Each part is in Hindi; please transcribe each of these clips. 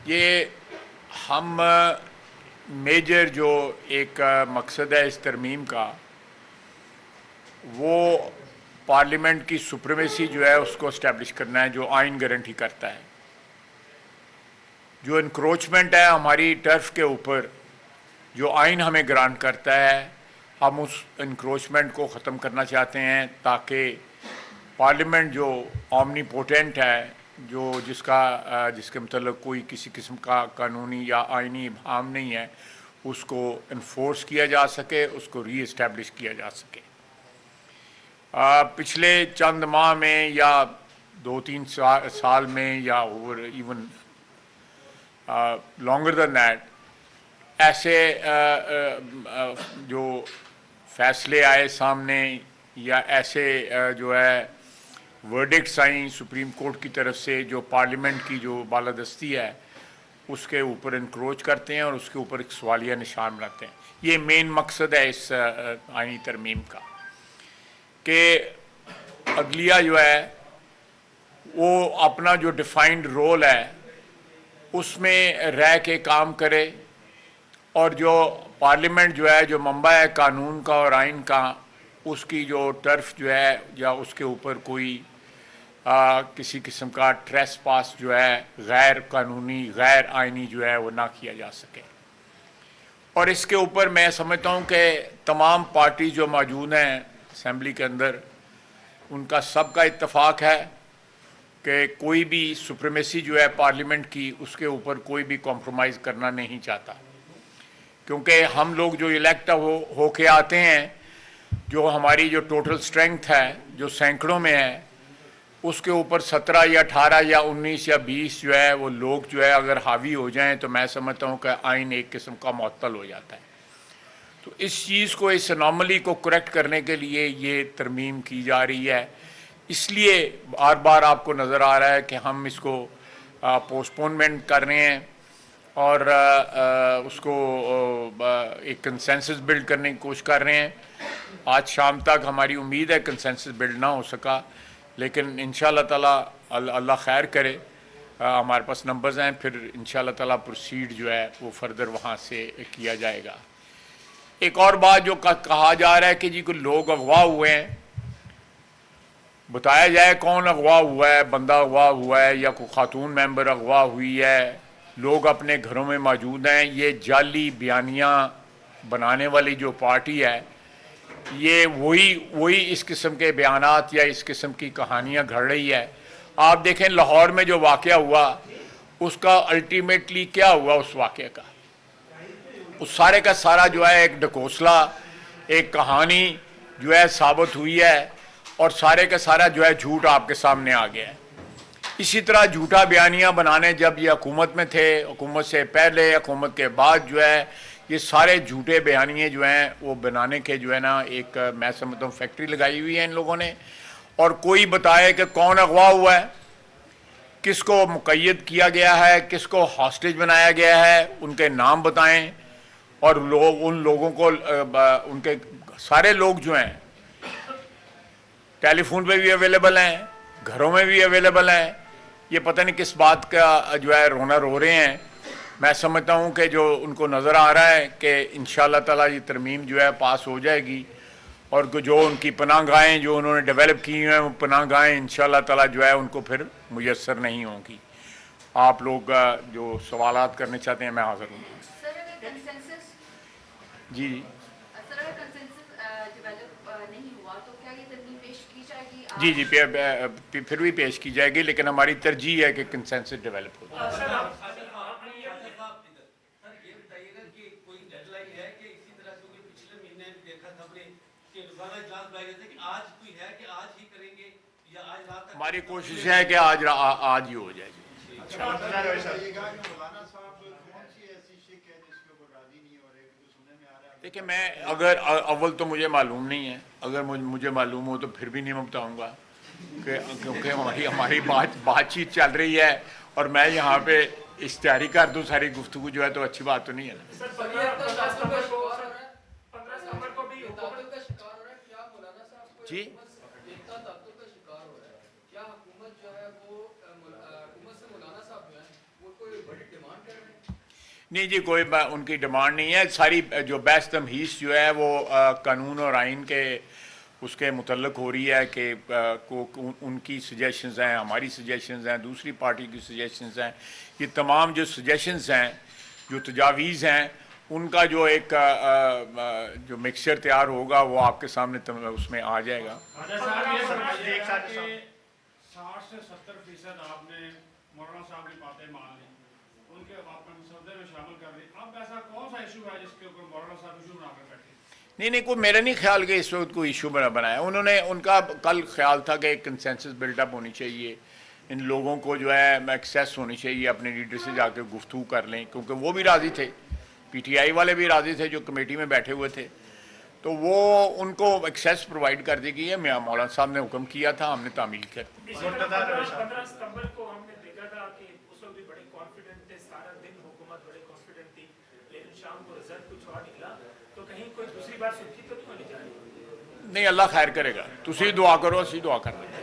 ये हम मेजर जो एक मकसद है इस तरमीम का, वो पार्लियामेंट की सुप्रीमेसी जो है उसको इस्टेब्लिश करना है, जो आइन गारंटी करता है। जो इंक्रोचमेंट है हमारी टर्फ के ऊपर, जो आइन हमें ग्रांट करता है, हम उस इंक्रोचमेंट को ख़त्म करना चाहते हैं ताकि पार्लियामेंट जो ओमनीपोटेंट है, जो जिसके मतलब कोई किसी किस्म का कानूनी या आइनी इब्हाम नहीं है, उसको इन्फोर्स किया जा सके, उसको री इस्टेब्लिश किया जा सके। पिछले चंद माह में या 2-3 साल में या over even longer than that, ऐसे जो फैसले आए सामने या ऐसे जो है वर्डिक्ट्स आई सुप्रीम कोर्ट की तरफ से, जो पार्लियामेंट की जो बालादस्ती है उसके ऊपर इंक्रोच करते हैं और उसके ऊपर एक सवालिया निशान बनाते हैं। ये मेन मकसद है इस आईनी तरमीम का कि अदलिया जो है वो अपना जो डिफाइंड रोल है उसमें रह के काम करे, और जो पार्लियामेंट जो है, जो मंबा है कानून का और आइन का, उसकी जो टर्फ जो है या उसके ऊपर कोई किसी किस्म का ट्रेस पास जो है गैर कानूनी गैर आइनी जो है वो ना किया जा सके। और इसके ऊपर मैं समझता हूँ कि तमाम पार्टी जो मौजूद हैं असम्बली के अंदर, उनका सबका इत्तफाक है कि कोई भी सुप्रीमेसी जो है पार्लियामेंट की, उसके ऊपर कोई भी कॉम्प्रोमाइज़ करना नहीं चाहता। क्योंकि हम लोग जो इलेक्ट होके आते हैं, जो हमारी जो टोटल स्ट्रेंथ है जो सैकड़ों में है, उसके ऊपर 17 या 18 या 19 या 20 जो है वो लोग जो है अगर हावी हो जाएं तो मैं समझता हूँ कि आइन एक किस्म का मुअत्तल हो जाता है। तो इस चीज़ को, इस अनोमली को करेक्ट करने के लिए ये तरमीम की जा रही है। इसलिए बार बार आपको नज़र आ रहा है कि हम इसको पोस्टपोनमेंट कर रहे हैं और उसको एक कंसेंसस बिल्ड करने की कोशिश कर रहे हैं। आज शाम तक हमारी उम्मीद है कंसेंसस बिल्ड ना हो सका, लेकिन इंशाअल्लाह ताला अल्लाह खैर करे, हमारे पास नंबर्स हैं, फिर इंशाअल्लाह ताला प्रोसीड जो है वो फर्दर वहाँ से किया जाएगा। एक और बात जो कहा जा रहा है कि जी कोई लोग अगवा हुए हैं, बताया जाए कौन अगवा हुआ है, बंदा अगवा हुआ है या कोई खातून मेंबर अगवा हुई है, लोग अपने घरों में मौजूद हैं। ये जाली बयानियाँ बनाने वाली जो पार्टी है, ये वही इस किस्म के बयानात या इस किस्म की कहानियाँ घड़ रही है। आप देखें लाहौर में जो वाक़या हुआ, उसका अल्टीमेटली क्या हुआ, उस वाक़े का, उस सारे का सारा जो है एक ढकोसला, एक कहानी जो है साबित हुई है, और सारे का सारा जो है झूठ आपके सामने आ गया है। इसी तरह झूठा बयानियाँ बनाने जब ये हुकूमत में थे, हुकूमत से पहले, हुकूमत के बाद जो है ये सारे झूठे बयानिए जो हैं वो बनाने के जो है ना, एक मैं समझता हूँ फैक्ट्री लगाई हुई है इन लोगों ने। और कोई बताए कि कौन अगवा हुआ है, किसको मुक़य्यद किया गया है, किसको हॉस्टेज बनाया गया है, उनके नाम बताएं, और लोग उन लोगों को उनके सारे लोग जो हैं टेलीफोन पे भी अवेलेबल हैं, घरों में भी अवेलेबल हैं। ये पता नहीं किस बात का जो है रोना रो रहे हैं। मैं समझता हूँ कि जो उनको नज़र आ रहा है कि इंशाअल्लाह ताला ये तरमीम जो है पास हो जाएगी, और जो उनकी पनाहगाहें जो उन्होंने डेवलप की हैं, वो पनाहगाहें इंशाअल्लाह ताला जो है उनको फिर मुयस्सर नहीं होंगी। आप लोग जो सवालात करने चाहते हैं मैं हाज़िर हूँ। जी जी जी फिर भी पेश की जाएगी, लेकिन हमारी तरजीह है कि कंसेंसस डेवलप हो जाए। हमारी कोशिश है कि आज ही हो जाएगी। देखिए, मैं अगर अव्वल तो मुझे मालूम नहीं है, अगर मुझे मालूम हो तो फिर भी नहीं मैं बताऊँगा, क्योंकि हमारी बातचीत चल रही है और मैं यहाँ पे इश्तिहारी कर दूँ सारी गुफ्तगू जो है, तो अच्छी बात तो नहीं है ना। जी नहीं जी, कोई उनकी डिमांड नहीं है। सारी जो बहस तमहीस जो है वो कानून और आइन के उसके मुतल्लक हो रही है कि उनकी सजेशंस हैं, हमारी सजेशंस हैं, दूसरी पार्टी की सजेशंस हैं। ये तमाम जो सजेशंस हैं, जो तजावीज़ हैं, उनका जो एक जो मिक्सचर तैयार होगा वो आपके सामने उसमें आ जाएगा। 60 से 70% आपने मौलाना साहब की बातें मान ली, उनके आपने मसौदे में शामिल कर दी। अब ऐसा कौन सा इशू है जिसके ऊपर मौलाना साहब इशू बनाकर बैठे? नहीं, कोई मेरा नहीं ख्याल कि इस वक्त कोई इशू बनाया उन्होंने। उनका कल ख्याल था कि एक कंसेंसस बिल्डअप होनी चाहिए, इन लोगों को जो है एक्सेस होनी चाहिए, अपने लीडर से जाकर गुफ्तगू कर लें, क्योंकि वो भी राज़ी थे, पीटीआई वाले भी राज़ी थे जो कमेटी में बैठे हुए थे, तो वो उनको एक्सेस प्रोवाइड कर दी गई है। मैं मौलाना साहब ने हुक्म किया था, हमने तामील कर दी। 15 सितंबर को हमने देखा था कि उस वक्त भी बड़े कॉन्फिडेंट थे, सारा दिन हुकूमत बड़े कॉन्फिडेंट थी, लेकिन शाम को रिजल्ट कुछ और निकला। तो कहीं कोई दूसरी बार सुर्खी तो नहीं होनी चाहिए? नहीं, अल्लाह खैर करेगा, तुसी दुआ करो, असी दुआ कर रहे हैं।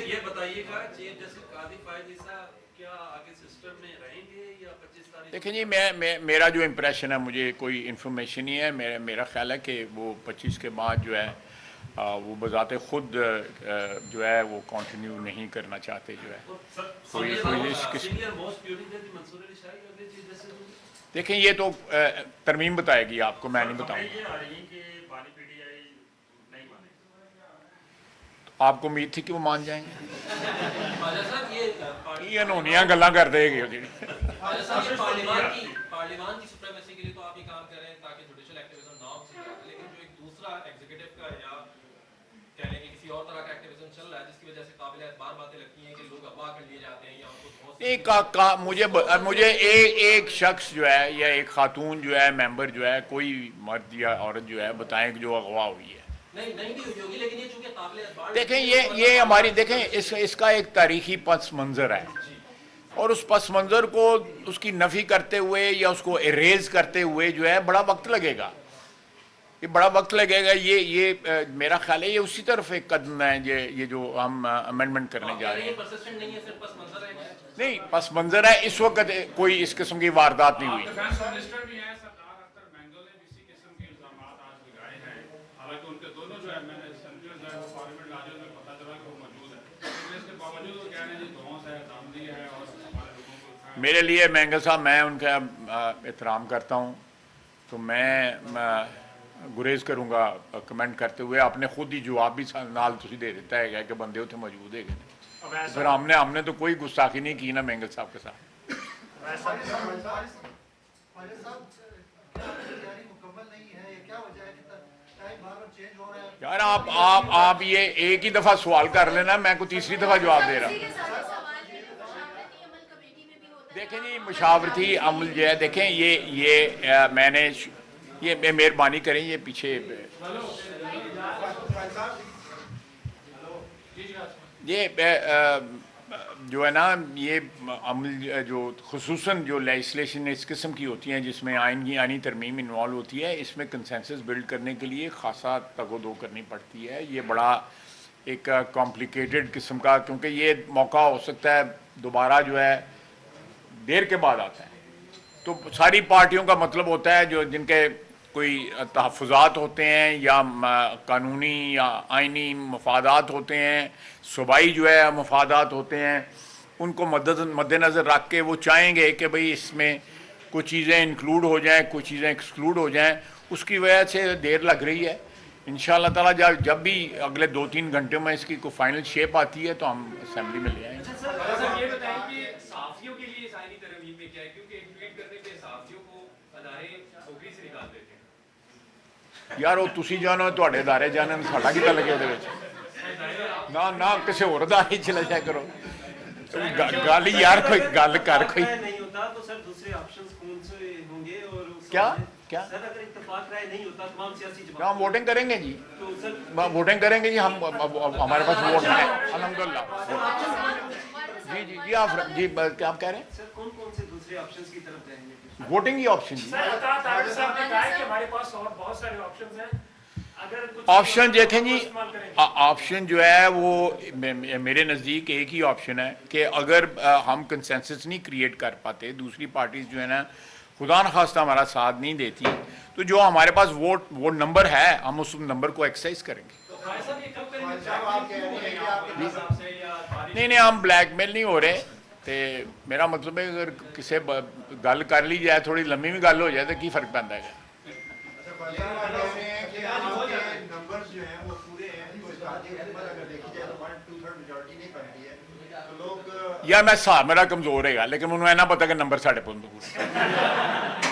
ये बताइएगा चीफ जस्टिस कादी फायद ईसा क्या आगे सिस्टम में रहेंगे या 25 तारीख? देखिए जी, मेरा जो इम्प्रेशन है, मुझे कोई इन्फॉर्मेशन नहीं है, मेरा ख्याल है कि वो 25 के बाद जो है वो बजाते खुद जो है वो कंटिन्यू नहीं करना चाहते जो है। देखें, ये तो तरमीम बताएगी आपको, मैं नहीं बताऊंगा। आपको उम्मीद थी कि वो मान जाएंगे? ये अनहोनियां गल्लां करदे हैगे ओ जेहड़ी। पार्लियामान की सुप्रीमेसी के लिए तो आप ये काम कर रहे हैं ताकि जुडिशियल एक्टिविज्म ना हो सके, लेकिन जो एक दूसरा एग्जीक्यूटिव का या कह लें कि किसी और तरह का एक्टिविज्म चल रहा है जिसकी वजह से काबिल एतबार बातें लगती हैं कि लोग अगवा कर लिए जाते हैं या उनको मुझे एक शख्स जो है या एक खातून जो है मेंबर जो है, कोई मर्द या औरत जो है, बताएं कि जो अगवा हुई है। नहीं भी होगी, लेकिन ये चूंकि काबिल एतबार, देखें ये हमारी, देखें इसका एक तारीखी पस मंज़र है, और उस पस मंज़र को उसकी नफ़ी करते हुए या उसको इरेज करते हुए जो है बड़ा वक्त लगेगा, ये बड़ा वक्त लगेगा। ये मेरा ख्याल है ये उसी तरफ एक कदम है ये जो हम अमेंडमेंट करने जा रहे हैं। नहीं, पस मंज़र है, इस वक्त कोई इस किस्म की वारदात नहीं हुई। मेरे लिए मैंगल साहब, मैं उनका एहतराम करता हूँ, तो मैं गुरेज करूँगा कमेंट करते हुए। आपने खुद ही जवाब भी नाल तुसी दे दिता है कि बंदे उत्थे मौजूद है, फिर हमने तो कोई गुस्ताखी नहीं की ना मैंगल साहब के साथ। यार आप ये एक ही दफ़ा सवाल कर लेना, मैं को तीसरी दफ़ा जवाब दे रहा हूँ। देखें जी, मुशावरती अमल जो है, देखें ये मैंने ये मेहरबानी करें, ये पीछे ये जो है ना, ये अमल जो खुसूसन जो लेजिस्लेशन इस किस्म की होती हैं जिसमें आइन की आनी तरमीम इन्वॉल्व होती है, इसमें कंसेंसस बिल्ड करने के लिए खासा तगोदो करनी पड़ती है। ये बड़ा एक कॉम्प्लिकेटेड किस्म का, क्योंकि ये मौका हो सकता है दोबारा जो है देर के बाद आता है, तो सारी पार्टियों का मतलब होता है जो जिनके कोई तहफ़्फ़ुज़ात होते हैं या कानूनी या आइनी मफादात होते हैं, सूबाई जो है मफादात होते हैं, उनको मद्देनज़र रख के वो चाहेंगे कि भाई इसमें कुछ चीज़ें इंक्लूड हो जाएं, कुछ चीज़ें एक्सक्लूड हो जाएं, उसकी वजह से देर लग रही है। इंशाअल्लाह ताला जब भी अगले 2-3 घंटे में इसकी कोई फाइनल शेप आती है तो हम असेंबली में ले आएंगे। यार वो तुसी जानो, तुहाडे अदारे जाने, साडा की गल है ना किसी होर अदारे चले जाया करो। गल यार कोई गल कर कोई नहीं होता तो सर दूसरे ऑप्शंस कौन से होंगे? और क्या सर अगर इत्तेफाक राय नहीं होता तमाम सियासी जमात, हम वोटिंग करेंगे जी, तो सर वोटिंग करेंगे जी, हम हमारे पास वोट है अल्हम्दुलिल्लाह। जी आप क्या आप कह रहे हैं? सर कौन कौन से दूसरे ऑप्शंस की तरफ जाएंगे? वोटिंग ही ऑप्शन जी। ऑप्शन देखें जी, ऑप्शन जो है वो मेरे नज़दीक एक ही ऑप्शन है कि अगर हम कंसेंसस नहीं क्रिएट कर पाते, दूसरी पार्टीज जो है ना खुदा न खास्ता हमारा साथ नहीं देती, तो जो हमारे पास वो नंबर है हम उस नंबर को एक्सरसाइज करेंगे। तो भाई साहब ये कब करेंगे? आप कह रहे हैं कि आपके हिसाब से या बारिश नहीं हम ब्लैकमेल नहीं हो रहे, तो मेरा मतलब है अगर किसी गल कर ली जाए, थोड़ी लंबी भी गल हो जाए तो की फर्क पैंदा है। नंबर्स जो हैं वो पूरे हैं, तो इत्तेहादी हुकूमत अगर देखी जाए तो 1/2 मेजॉरिटी नहीं बनती है, तो लोग या मैं हिसाब मेरा कमजोर है, लेकिन मैंने इन्ना पता कि नंबर साढ़े 5 दूर